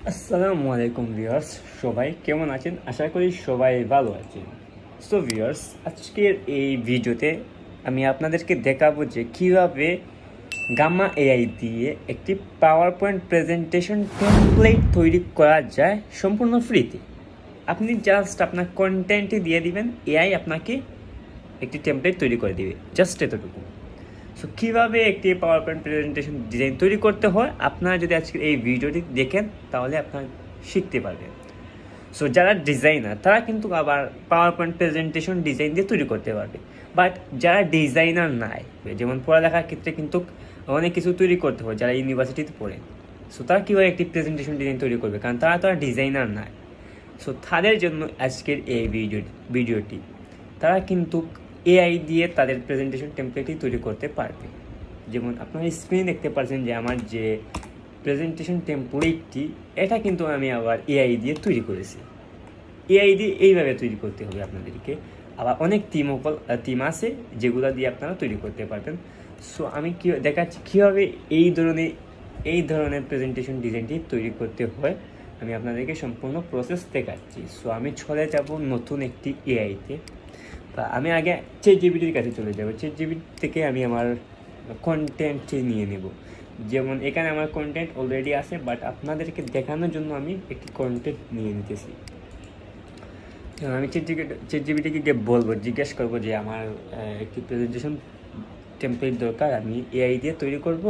আসসালামু আলাইকুম ভিউয়ার্স, সবাই কেমন আছেন? আশা করি সবাই ভালো আছেন। সো ভিউয়ার্স, আজকের এই ভিডিওতে আমি আপনাদেরকে দেখাবো যে কীভাবে গামা এআই দিয়ে একটি পাওয়ার পয়েন্ট প্রেজেন্টেশন টেমপ্লেট তৈরি করা যায় সম্পূর্ণ ফ্রিতে। আপনি জাস্ট আপনার কন্টেন্টে দিয়ে দিবেন, এআই আপনাকে একটি টেমপ্লেট তৈরি করে দিবে, জাস্ট এতটুকু। সো কীভাবে একটি পাওয়ার পয়েন্ট প্রেজেন্টেশন ডিজাইন তৈরি করতে হয়, আপনারা যদি আজকে এই ভিডিওটি দেখেন তাহলে আপনারা শিখতে পারবেন। সো যারা ডিজাইনার তারা কিন্তু আবার পাওয়ার পয়েন্ট প্রেজেন্টেশন ডিজাইন দিয়ে তৈরি করতে পারবে, বাট যারা ডিজাইনার নাই, যেমন পড়ালেখার ক্ষেত্রে কিন্তু অনেক কিছু তৈরি করতে হয়, যারা ইউনিভার্সিটিতে পড়ে, সো তারা কীভাবে একটি প্রেজেন্টেশন ডিজাইন তৈরি করবে, কারণ তারা তো আর ডিজাইনার নাই। সো তাদের জন্য আজকের এই ভিডিওটি তারা কিন্তু এআই দিয়ে তাদের প্রেজেন্টেশন টেমপ্লেটই তৈরি করতে পারবে। যেমন আপনারা স্ক্রিনে দেখতে পাচ্ছেন যে আমার যে প্রেজেন্টেশন টেমপ্লেটটি, এটা কিন্তু আমি আবার এআই দিয়ে তৈরি করেছি। এআই দিয়ে এইভাবে তৈরি করতে হবে আপনাদেরকে। আবার অনেক থিম আছে যেগুলো দিয়ে আপনারা তৈরি করতে পারবেন। সো আমি দেখাচ্ছি কীভাবে এই ধরনের প্রেজেন্টেশন ডিজাইনটি তৈরি করতে হয়। আমি আপনাদেরকে সম্পূর্ণ প্রসেস দেখাচ্ছি। সো আমি চলে যাব নতুন একটি এআইতে। আমি আগে চ্যাটজিপিটির কাছে চলে যাব। চ্যাটজিপিটি থেকে আমি আমার কন্টেন্টটি নিয়ে নেব। যেমন এখানে আমার কন্টেন্ট অলরেডি আছে, বাট আপনাদেরকে দেখানোর জন্য আমি একটি কন্টেন্ট নিয়ে নিতেছি। আমি চ্যাটজিপিটিকে বলবো, জিজ্ঞেস করবো যে আমার একটি প্রেজেন্টেশন টেমপ্লেট দরকার, আমি এআই দিয়ে তৈরি করব।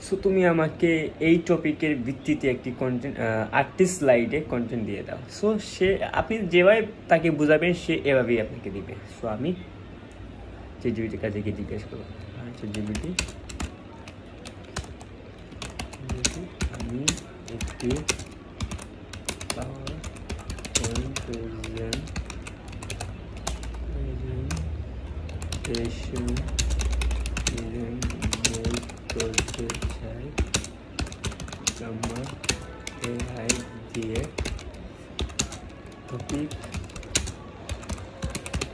সো তুমি আমাকে এই টপিকের ভিত্তিতে একটি কন্টেন্ট 8টি স্লাইডে কন্টেন্ট দিয়ে দাও। সো আপনি যেভাবে তাকে বুঝাবেন সে এভাবেই আপনাকে দিবে। সো আমি চ্যাটজিপিটির কাছে গিয়ে জিজ্ঞেস করবো, চ্যাটজিপিটি আমি একটি পাওয়ার পয়েন্ট প্রেজেন্টেশন করতে চাই আমার এআই দিয়ে। টপিক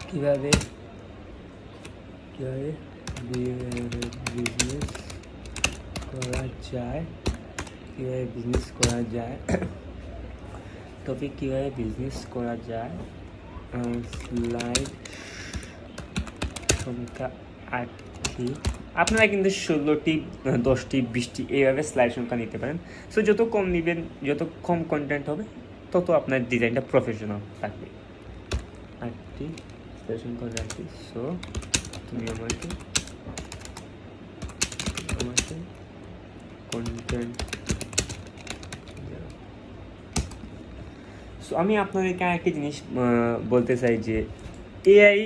কীভাবে বিজনেস করা যায়, টপিক কীভাবে বিজনেস করা যায়, স্লাইড সংখ্যা 8টি। আপনারা কিন্তু 16টি, 10টি, 20টি এইভাবে স্লাইড সংখ্যা নিতে পারেন। সো যত কম নেবেন, যত কম কন্টেন্ট হবে, তত আপনার ডিজাইনটা প্রফেশনাল থাকবে। 8টি স্লাইড সংখ্যা রাখি। সো তুমি আমাকে কন্টেন্ট। সো আমি আপনাদেরকে আরেকটি জিনিস বলতে চাই যে এআই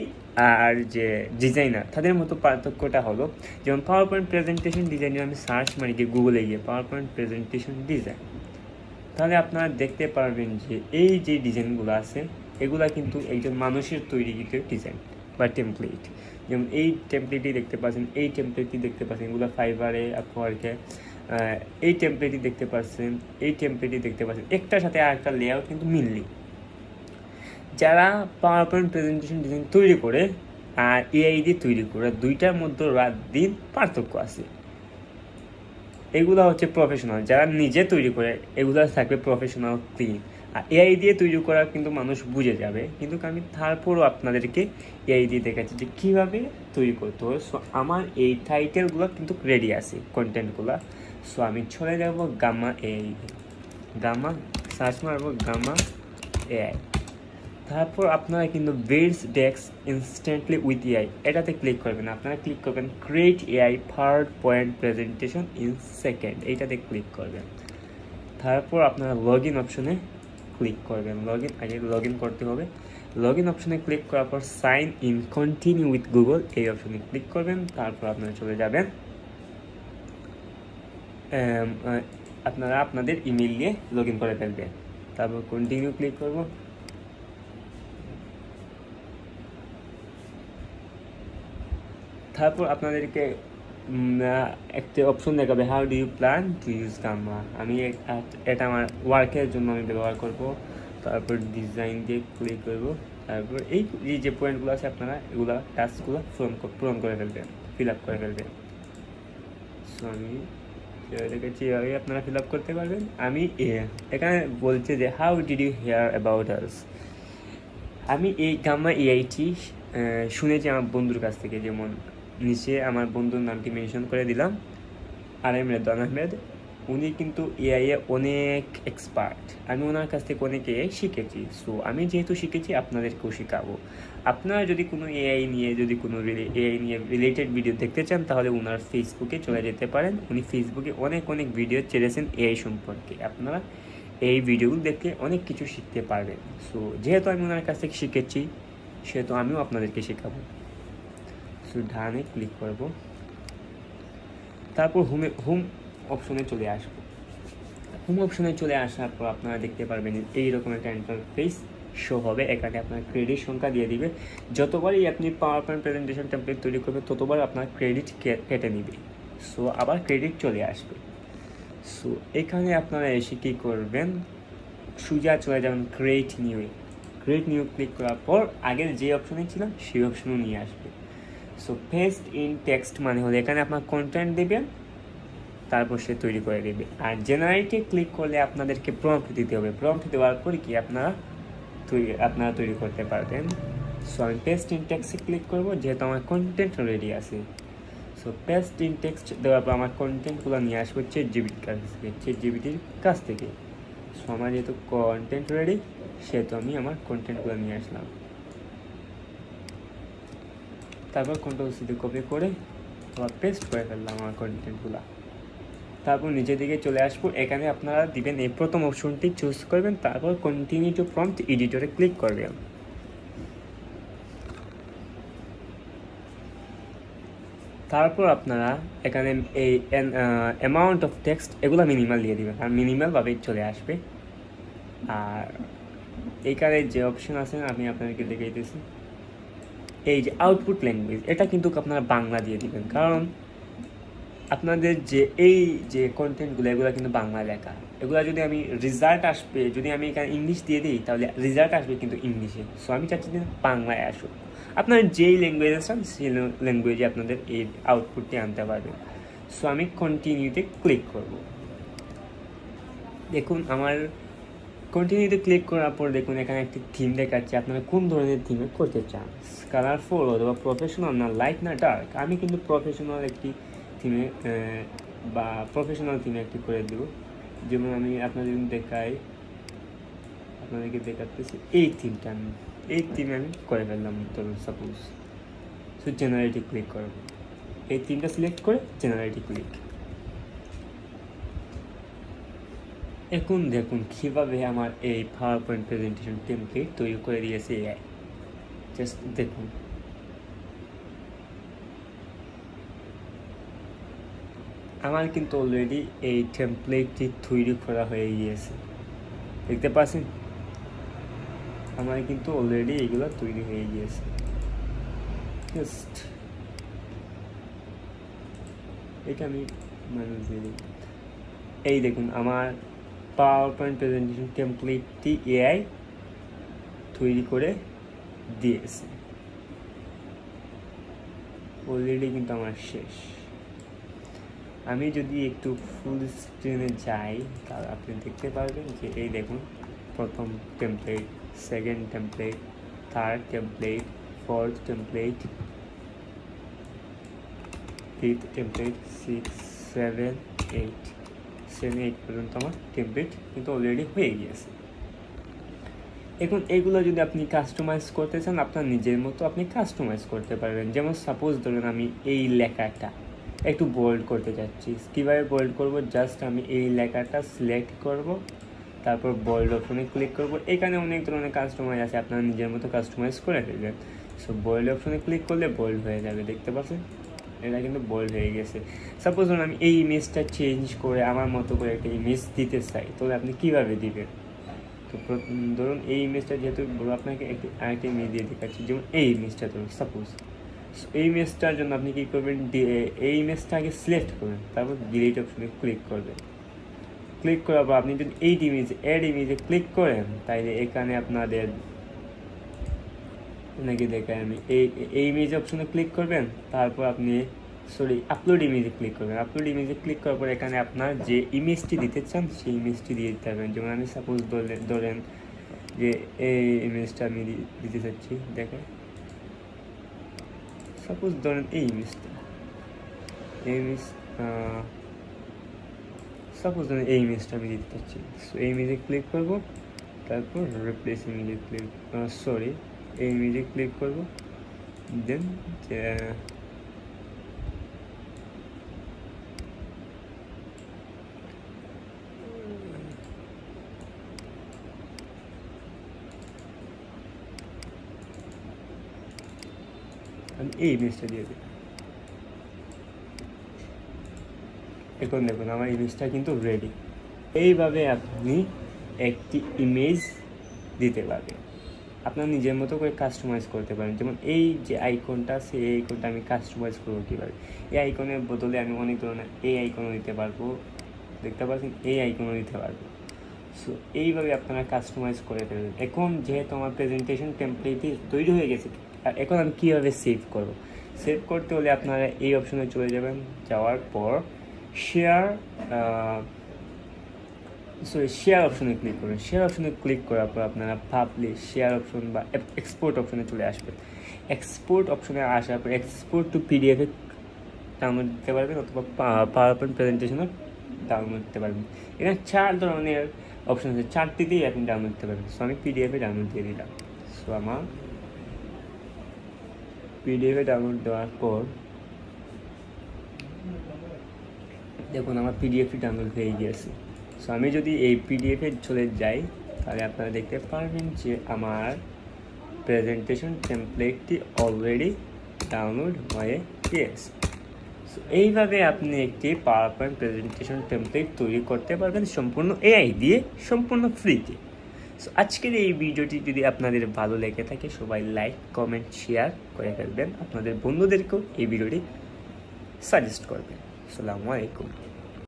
আর যে ডিজাইনার তাদের মতো পার্থক্যটা হলো, যেমন পাওয়ার পয়েন্ট প্রেজেন্টেশন ডিজাইনের আমি সার্চ মারি গিয়ে গুগলে গিয়ে পাওয়ার পয়েন্ট প্রেজেন্টেশন ডিজাইন, তাহলে আপনারা দেখতে পারবেন যে এই যে ডিজাইনগুলো আছে এগুলা কিন্তু একজন মানুষের তৈরি ডিজাইন বা টেমপ্লেট। যেমন এই টেমপ্লেটটি দেখতে পাচ্ছেন, এই টেমপ্লেটটি দেখতে পাচ্ছেন, এগুলো ফাইবারে, আপওয়ার্কে। এই টেমপ্লেটটি দেখতে পাচ্ছেন, এই টেমপ্লেটটি দেখতে পাচ্ছেন, একটার সাথে আর একটা লেআউট কিন্তু মিললি। যারা পাওয়ার পয়েন্ট প্রেজেন্টেশন ডিজাইন তৈরি করে আর এআই দিয়ে তৈরি করে, দুইটার মধ্যে রাত দিন পার্থক্য আছে। এগুলো হচ্ছে প্রফেশনাল, যারা নিজে তৈরি করে এগুলো থাকবে প্রফেশনাল ক্লিন। আর এআই দিয়ে তৈরি করা কিন্তু মানুষ বুঝে যাবে, কিন্তু আমি তারপরও আপনাদেরকে এআই দিয়ে দেখাচ্ছি যে কীভাবে তৈরি করতে হয়। সো আমার এই টাইটেলগুলো কিন্তু রেডি আছে, কন্টেন্টগুলো। সো আমি চলে যাব গামা এআই, সার্চ মারবো গামা এআই। তারপর আপনারা কিন্তু builds desk instantly with AI, এটাতে ক্লিক করবেন। আপনারা ক্লিক করবেন create AI power point presentation in second, এইটাতে ক্লিক করবেন। তারপর আপনারা লগ ইন অপশনে ক্লিক করবেন। আগে লগ ইন করতে হবে। লগ ইন অপশনে ক্লিক করার পর sign in continue with Google, এই অপশনে ক্লিক করবেন। তারপর আপনারা চলে যাবেন, আপনারা আপনাদের ইমেল দিয়ে লগ ইন করে ফেলবেন। তারপর কন্টিনিউ ক্লিক করব। তারপর আপনাদেরকে একটা অপশন দেখাবে, how do you plan to use Gamma. আমি এটা আমার ওয়ার্কের জন্য আমি ব্যবহার করব। তারপর ডিজাইন দিয়ে ক্লিক করব। তারপর এই যে পয়েন্টগুলো আছে আপনারা এগুলো টাস্কগুলো পূরণ করে ফেলবেন, ফিল আপ করে ফেলবেন। সো আমি দেখাচ্ছি, এভাবে আপনারা ফিল আপ করতে পারবেন। আমি এখানে বলছে যে how did you hear about us. আমি এই গাম্মা এআইটি শুনেছি আমার বন্ধুর কাছ থেকে, যেমন নিচে আমার বন্ধুর নামটি মেনশন করে দিলাম, আর এম রেদওয়ান আহমেদ। উনি কিন্তু এআই এ অনেক এক্সপার্ট, আমি ওনার কাছ থেকে অনেক এআই শিখেছি। সো আমি যেহেতু শিখেছি আপনাদেরকেও শেখাবো। আপনারা যদি কোনো এআই নিয়ে এআই নিয়ে রিলেটেড ভিডিও দেখতে চান তাহলে ওনার ফেসবুকে চলে যেতে পারেন। উনি ফেসবুকে অনেক ভিডিও ছেড়েছেন এআই সম্পর্কে, আপনারা এই ভিডিওগুলো দেখে অনেক কিছু শিখতে পারবেন। সো যেহেতু আমি ওনার কাছ থেকে শিখেছি সেহেতু আমিও আপনাদেরকে শেখাবো। সো ডানে ক্লিক করব, তারপর হোম অপশনে চলে আসবো। হোম অপশনে চলে আসার পর আপনারা দেখতে পারবেন এইরকম একটা ইন্টারফেস শো হবে। এখানে আপনার ক্রেডিট সংখ্যা দিয়ে দিবে। যতবারই আপনি পাওয়ার পয়েন্ট প্রেজেন্টেশন টেমপ্লেট তৈরি করবেন ততবার আপনার ক্রেডিট কেটে নিবে। সো আবার ক্রেডিট চলে আসবে। সো এখানে আপনারা এসে কী করবেন, সোজা চলে যাবেন ক্রিয়েট নিউ ক্লিক করার পর আগের যে অপশনে ছিলাম সেই অপশনও নিয়ে আসবে। সো পেস্ট ইন টেক্সট মানে হলো এখানে আপনার কন্টেন্ট দেবেন, তারপর সে তৈরি করে দেবে। আর জেনারেটে ক্লিক করলে আপনাদেরকে প্রম্পট দিতে হবে। প্রম্পট দেওয়ার পরে কি আপনারা তৈরি করতে পারবেন। সো আমি পেস্ট ইন টেক্সটে ক্লিক করব, যেহেতু আমার কন্টেন্ট রেডি আছে। সো পেস্ট ইন টেক্সট দেওয়ার পর আমার কন্টেন্টগুলো নিয়ে আসবো চ্যাটজিপিটির কাছ থেকে। সো আমার যেহেতু কন্টেন্ট রেডি সেহেতু আমি আমার কন্টেন্টগুলো নিয়ে আসলাম। তারপর কন্ট্রোল সি দিয়ে কপি করে আবার পেস্ট করে ফেললাম আমার কন্টেন্টগুলো। তারপর নিচের দিকে চলে আসবো, এখানে আপনারা দিবেন এই প্রথম অপশনটি চুজ করবেন, তারপর কন্টিনিউ টু প্রম্পট এডিটরে ক্লিক করবেন। তারপর আপনারা এখানে এই অ্যামাউন্ট অফ টেক্সট এগুলো মিনিমাল দিয়ে দিবেন, আর মিনিমালভাবেই চলে আসবে। আর এইখানে যে অপশন আছে আমি আপনাদেরকে দেখাইতেছি, এই যে আউটপুট ল্যাঙ্গুয়েজ, এটা কিন্তু আপনারা বাংলা দিয়ে দিবেন, কারণ আপনাদের এই যে কন্টেন্টগুলো এগুলো কিন্তু বাংলা লেখা। এগুলো যদি আমি রেজাল্ট আসবে, যদি আমি এখানে ইংলিশ দিয়ে দিই তাহলে রেজাল্ট আসবে কিন্তু ইংলিশে। সো আমি চাচ্ছি যে বাংলায় আসুক। আপনারা যেই ল্যাঙ্গুয়েজ আছেন সেই ল্যাঙ্গুয়েজে আপনাদের এই আউটপুটটি আনতে পারবেন। সো আমি কন্টিনিউতে ক্লিক করব। দেখুন আমার কন্টিনিউতে ক্লিক করার পর দেখুন এখানে একটি থিম দেখাচ্ছে, আপনারা কোন ধরনের থিমে করতে চান, কালারফুল অথবা প্রফেশনাল, না লাইট না ডার্ক। আমি কিন্তু প্রফেশনাল একটি থিমে একটি করে দেব। যেমন আমি আপনাদেরকে দেখাতেছি এই থিমে আমি করে ফেললাম ধরুন সাপোজ। সো জেনারেটে ক্লিক করব, এই থিমটা সিলেক্ট করে জেনারেটে ক্লিক। এখন দেখুন কীভাবে আমার এই পাওয়ার পয়েন্ট প্রেজেন্টেশন টেমপ্লেট তৈরি করে দিয়েছে এআই। জাস্ট দেখুন, আমার কিন্তু অলরেডি এই টেমপ্লেটটি তৈরি করা হয়ে গিয়েছে, দেখতে পাচ্ছেন আমার কিন্তু অলরেডি এইগুলো তৈরি হয়ে গিয়েছে। জাস্ট এটা আমি এই দেখুন আমার পাওয়ার পয়েন্ট প্রেজেন্টেশন টেমপ্লেটটি এআই তৈরি করে দিয়েছে অলরেডি, কিন্তু আমার শেষ। আমি যদি একটু ফুল স্ক্রিনে যাই তাহলে আপনি দেখতে পারবেন যে এই দেখুন প্রথম template, second template, third template, fourth template, fifth template, 6, 7, 8 পর্যন্ত আমার টেমপ্লেট কিন্তু অলরেডি হয়ে গিয়েছে। এখন এইগুলো যদি আপনি কাস্টমাইজ করতে চান আপনার নিজের মতো আপনি কাস্টমাইজ করতে পারবেন। যেমন সাপোজ ধরুন আমি এই লেখাটা একটু বোল্ড করতে চাচ্ছি, কীভাবে বোল্ড করব, জাস্ট আমি এই লেখাটা সিলেক্ট করব, তারপর বোল্ড অপশনে ক্লিক করব। এখানে অনেক ধরনের কাস্টমাইজ আছে, আপনারা নিজের মতো কাস্টমাইজ করে ফেলবেন। সো বোল্ড অপশনে ক্লিক করলে বোল্ড হয়ে যাবে, দেখতে পাচ্ছেন এটা কিন্তু বোল্ড হয়ে গেছে। সাপোজ ধরুন আমি এই ইমেজটা চেঞ্জ করে আমার মতো করে একটা ইমেজ দিতে চাই, তাহলে আপনি কীভাবে দিবেন। তো ধরুন এই ইমেজটা যেহেতু আপনাকে আরেকটা ইমেজ দিয়ে দেখাচ্ছি, যেমন এই ইমেজটা ধরুন সাপোজ, এই ইমেজটার জন্য আপনি কী করবেন, এই ইমেজটাকে সিলেক্ট করবেন, তারপর ডিলিট অপশনে ক্লিক করবেন। ক্লিক করার পর আপনি যদি এই অ্যাড ইমেজে ক্লিক করেন তাইলে এখানে আপনাদের নাকি দেখায় আমি এই ইমেজ অপশনে ক্লিক করবেন, তারপর আপনি সরি আপলোড ইমেজে ক্লিক করবেন। আপলোড ইমেজে ক্লিক করার পর এখানে আপনার যে ইমেজটি দিতে চান সেই ইমেজটি দিয়ে দিতে পারবেন। যেমন আমি সাপোজ ধরেন যে এই ইমেজটা আমি দিতে চাচ্ছি, দেখেন সাপোজ ধরেন এই ইমেজটা, এই ইমেজ সাপোজ ধরেন এই ইমেজটা আমি দিতে চাচ্ছি। সো এই ইমেজে ক্লিক করবো, তারপর রিপ্লেস ইমেজে ক্লিক এই ইমেজে ক্লিক করবো, দেন আমি এই ইমেজটা দিয়ে দিই। এখন দেখুন আমার ইমেজটা কিন্তু রেডি। এইভাবে আপনি একটি ইমেজ দিতে পারবেন, আপনার নিজের মতো করে কাস্টমাইজ করতে পারেন। যেমন এই যে আইকনটা আছে, এই আইকনটা আমি কাস্টমাইজ করবো কীভাবে, এই আইকনের বদলে আমি অনেক ধরনের এই আইকনও দিতে পারবো, দেখতে পাচ্ছেন এই আইকনও দিতে পারবো। সো এইভাবে আপনারা কাস্টমাইজ করে ফেলবেন। এখন যেহেতু আমার প্রেজেন্টেশন টেমপ্লেটটি তৈরি হয়ে গেছে, এখন আমি কীভাবে সেভ করব, সেভ করতে হলে আপনারা এই অপশনে চলে যাবেন, যাওয়ার পর শেয়ার অপশনে ক্লিক করবেন। শেয়ার অপশনে ক্লিক করার পর আপনারা পাবলিশ শেয়ার অপশন বা এক্সপোর্ট অপশনে চলে আসবেন। এক্সপোর্ট অপশনে আসার পর এক্সপোর্ট টু পিডিএফে ডাউনলোড দিতে পারবেন, অথবা পাওয়ার পয়েন্ট প্রেজেন্টেশনও ডাউনলোড দিতে পারবেন। এখানে 4 ধরনের অপশন আছে, 4টিতেই আপনি ডাউনলোড দিতে পারবেন। সো আমি পিডিএফে ডাউনলোড দিয়ে দিলাম। সো আমার পিডিএফে ডাউনলোড দেওয়ার পর দেখুন আমার পিডিএফটি ডাউনলোড হয়ে গিয়েছে। সো আমি যদি এই পিডিএফে চলে যাই, তাহলে আপনারা দেখতে পারবেন যে আমার প্রেজেন্টেশন টেমপ্লেটটি অলরেডি ডাউনলোড হয়ে গিয়েছে। সো এইভাবে আপনি একটি পাওয়ার পয়েন্ট প্রেজেন্টেশন টেমপ্লেট তৈরি করতে পারবেন সম্পূর্ণ এআই দিয়ে, সম্পূর্ণ ফ্রিতে। সো আজকের এই ভিডিওটি যদি আপনাদের ভালো লেগে থাকে, সবাই লাইক কমেন্ট শেয়ার করে ফেলবেন, আপনাদের বন্ধুদেরকেও এই ভিডিওটি সাজেস্ট করবেন। আসসালামু আলাইকুম।